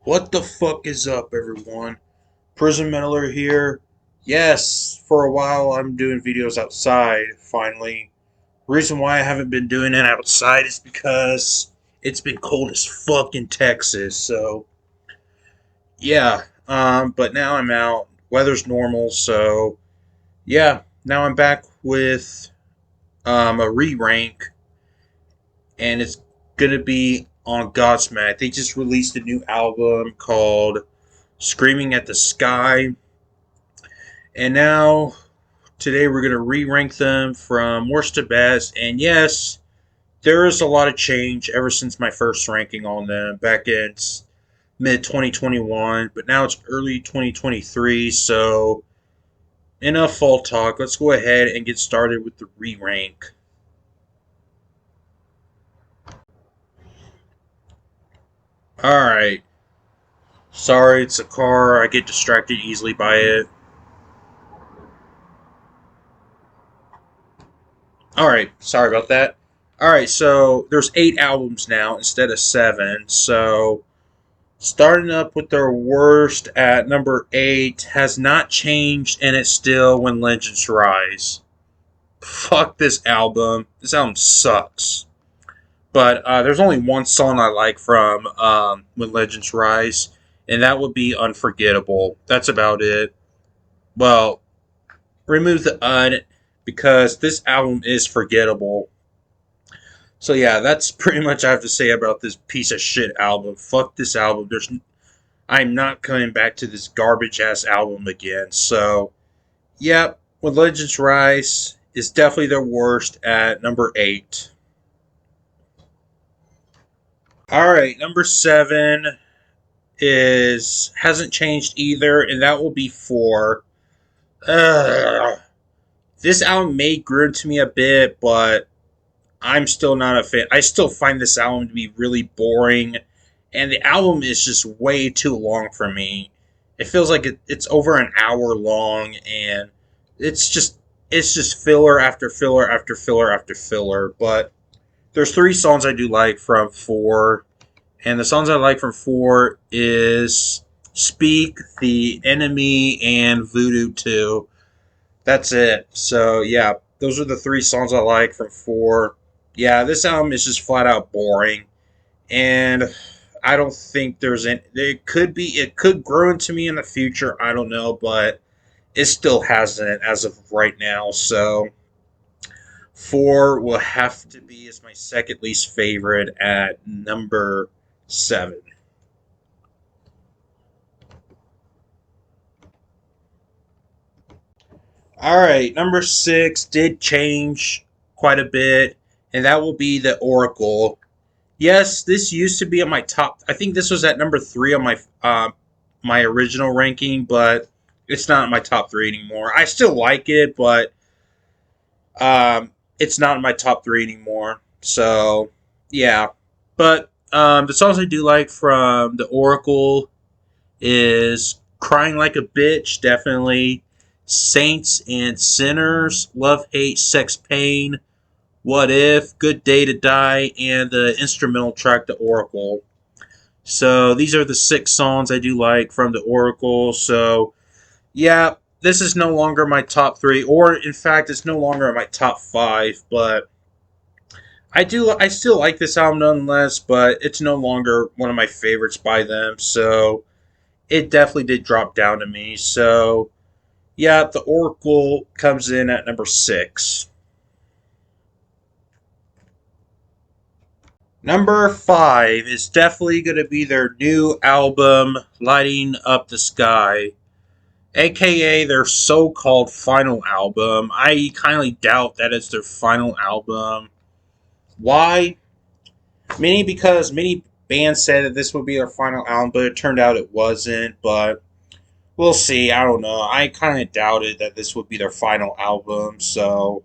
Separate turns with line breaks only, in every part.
What the fuck is up, everyone? Prison Meddler here. Yes, for a while I'm doing videos outside, finally. Reason why I haven't been doing it outside is because it's been cold as fuck in Texas, so yeah. But now I'm out. Weather's normal, so yeah. Now I'm back with a re-rank, and it's gonna be on Godsmack. They just released a new album called Screaming at the Sky. And now, today we're going to re rank them from worst to best. And yes, there is a lot of change ever since my first ranking on them back in mid 2021. But now it's early 2023. So, enough fall talk. Let's go ahead and get started with the re rank. Alright. Sorry, it's a car. I get distracted easily by it. Alright, sorry about that. Alright, so there's 8 albums now instead of 7. So starting up with their worst at number 8 has not changed, and it's still When Legends Rise. Fuck this album. This album sucks. But there's only one song I like from When Legends Rise, and that would be Unforgettable. That's about it. Well, remove the un because this album is forgettable. So yeah, that's pretty much I have to say about this piece of shit album. Fuck this album. I'm not coming back to this garbage ass album again. So, yep, When Legends Rise is definitely their worst at number 8. Alright, number 7 is hasn't changed either, and that will be 4. Ugh. This album may grow to me a bit, but I'm still not a fan. I still find this album to be really boring, and the album is just way too long for me. It feels like it's over an hour long, and it's just it's just filler after filler after filler after filler. But there's 3 songs I do like from 4, and the songs I like from 4 is "Speak," "The Enemy," and "Voodoo 2." That's it. So yeah, those are the 3 songs I like from 4. Yeah, this album is just flat out boring, and I don't think there's any. It could grow into me in the future. I don't know, but it still hasn't as of right now. So 4 will have to be as my second least favorite at number 7. All right, number 6 did change quite a bit, and that will be the Oracle. Yes, this used to be on my top. I think this was at number 3 on my original ranking, but it's not in my top 3 anymore. I still like it, but it's not in my top 3 anymore. So yeah, but the songs I do like from the Oracle is "Crying Like a Bitch," definitely. "Saints and Sinners," "Love, Hate, Sex, Pain," "What If," "Good Day to Die," and the instrumental track "The Oracle." So these are the 6 songs I do like from the Oracle. So yeah, this is no longer my top 3, or in fact, it's no longer in my top 5. But I still like this album nonetheless. But it's no longer one of my favorites by them. So it definitely did drop down to me. So yeah, the Oracle comes in at number 6. Number 5 is definitely going to be their new album, "Lighting Up the Sky," aka their so called final album. I kindly doubt that it's their final album. Why? Because many bands said that this would be their final album, but it turned out it wasn't. But we'll see. I don't know. I kind of doubted that this would be their final album, so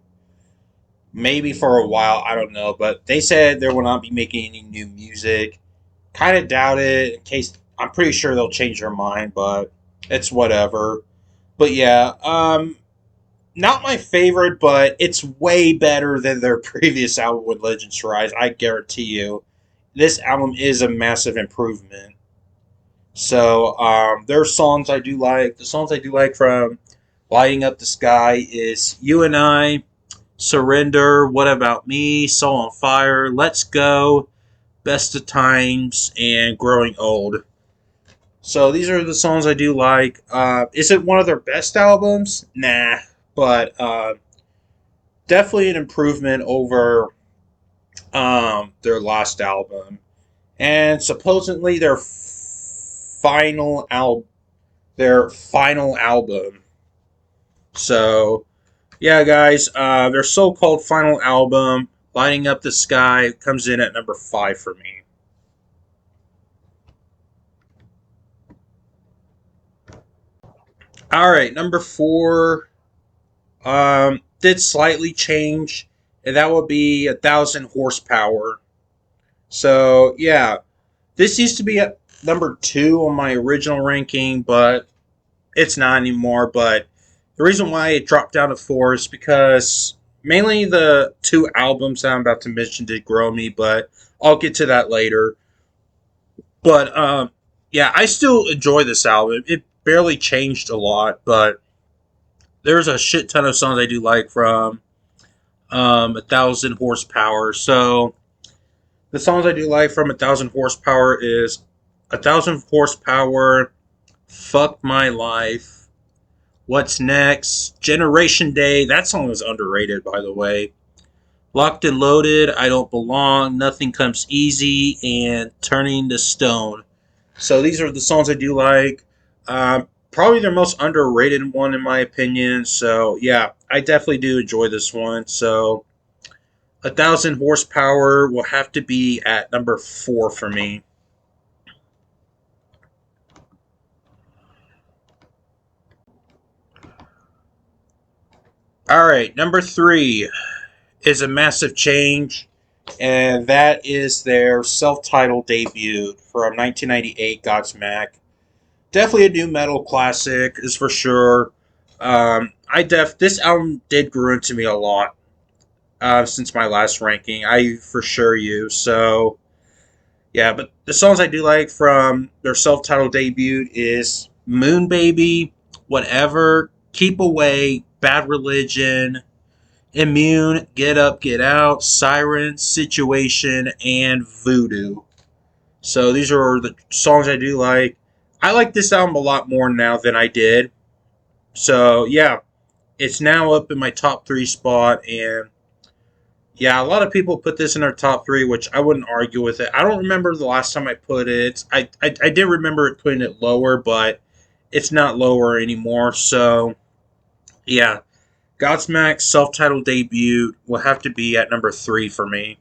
maybe for a while, I don't know. But they said they will not be making any new music. Kind of doubt it. In case I'm pretty sure they'll change their mind, but it's whatever. But yeah, not my favorite, but it's way better than their previous album with Legends Rise. I guarantee you, this album is a massive improvement. So there are songs I do like. The songs I do like from Lighting Up the Sky is You and I, Surrender, What About Me, Soul on Fire, Let's Go, Best of Times, and Growing Old. So these are the songs I do like. Is it one of their best albums? Nah, but definitely an improvement over their last album, and supposedly their final album. So yeah, guys, their so-called final album, "Lighting Up the Sky," comes in at number 5 for me. All right, number 4 did slightly change, and that would be 1,000 horsepower. So yeah, this used to be at number 2 on my original ranking, but it's not anymore. But the reason why it dropped down to 4 is because mainly the two albums that I'm about to mention did grow me, but I'll get to that later. But yeah, I still enjoy this album. It barely changed a lot, but there's a shit ton of songs I do like from 1,000 horsepower. So the songs I do like from 1,000 horsepower is 1,000 horsepower, Fuck My Life, What's Next, Generation Day. That song is underrated, by the way. Locked and Loaded, I Don't Belong, Nothing Comes Easy, and Turning to Stone. So these are the songs I do like. Probably their most underrated one, in my opinion. So yeah, I definitely do enjoy this one. So 1,000 horsepower will have to be at number 4 for me. All right, number 3 is a massive change, and that is their self-titled debut from 1998, Godsmack. Definitely a new metal classic, is for sure. This album did grow into me a lot since my last ranking. I for sure you. So yeah, but the songs I do like from their self-titled debut is Moon Baby, Whatever, Keep Away, Bad Religion, Immune, Get Up, Get Out, Siren, Situation, and Voodoo. So these are the songs I do like. I like this album a lot more now than I did. So yeah, it's now up in my top 3 spot, and yeah, a lot of people put this in their top 3, which I wouldn't argue with it. I don't remember the last time I put it. I did remember it putting it lower, but it's not lower anymore. So yeah, Godsmack's self-titled debut will have to be at number 3 for me.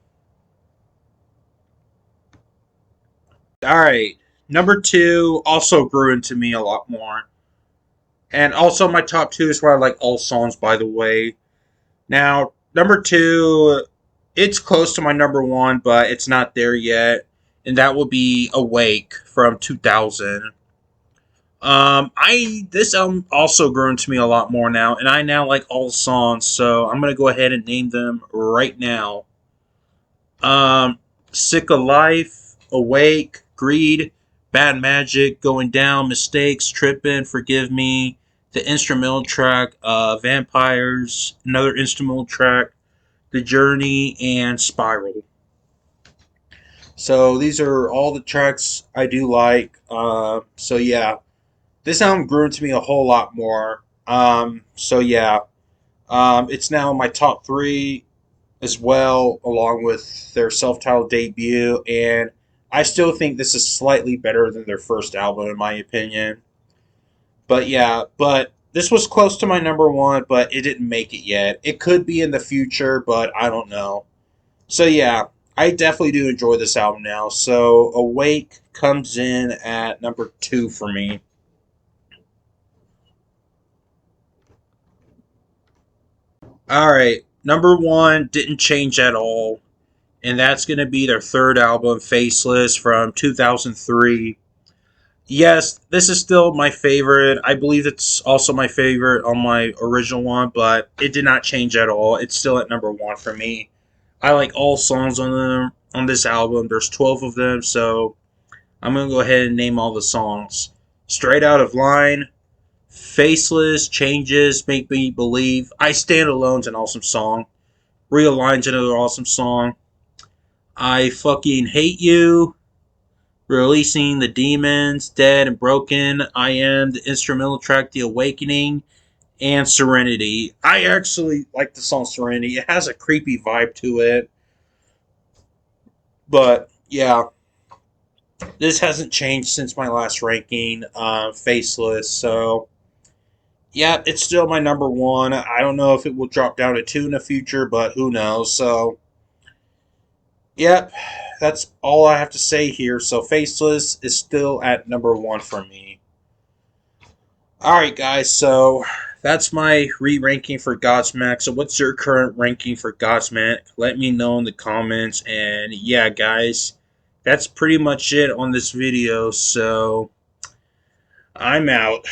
All right, number 2 also grew into me a lot more, and also my top 2 is where I like all songs. By the way, now number 2, it's close to my number 1, but it's not there yet, and that will be Awake from 2000. I This album also grew into me a lot more now, and I now like all songs, so I'm gonna go ahead and name them right now. Sick of Life, Awake, Greed, Bad Magic, Going Down, Mistakes, Trippin', Forgive Me, the instrumental track, Vampires, another instrumental track, The Journey, and Spiral. So these are all the tracks I do like. So yeah, this album grew into me a whole lot more. So yeah, it's now in my top 3 as well, along with their self-titled debut, and I still think this is slightly better than their first album, in my opinion. But yeah, but this was close to my number 1, but it didn't make it yet. It could be in the future, but I don't know. So yeah, I definitely do enjoy this album now. So Awake comes in at number 2 for me. All right, number 1 didn't change at all, and that's going to be their third album, Faceless, from 2003. Yes, this is still my favorite. I believe it's also my favorite on my original one, but it did not change at all. It's still at number 1 for me. I like all songs on this album. There's 12 of them, so I'm going to go ahead and name all the songs. Straight Out of Line, Faceless, Changes, Make Me Believe, I Stand Alone's an awesome song. Realign's another awesome song. I Fucking Hate You, Releasing the Demons, Dead and Broken, I Am, the instrumental track The Awakening, and Serenity. I actually like the song Serenity. It has a creepy vibe to it. But yeah, this hasn't changed since my last ranking, Faceless. So yeah, it's still my number one. I don't know if it will drop down to two in the future, but who knows? So yep, that's all I have to say here. So Faceless is still at number one for me. Alright, guys, so that's my re ranking for Godsmack. So, what's your current ranking for Godsmack? Let me know in the comments. And yeah, guys, that's pretty much it on this video. So, I'm out.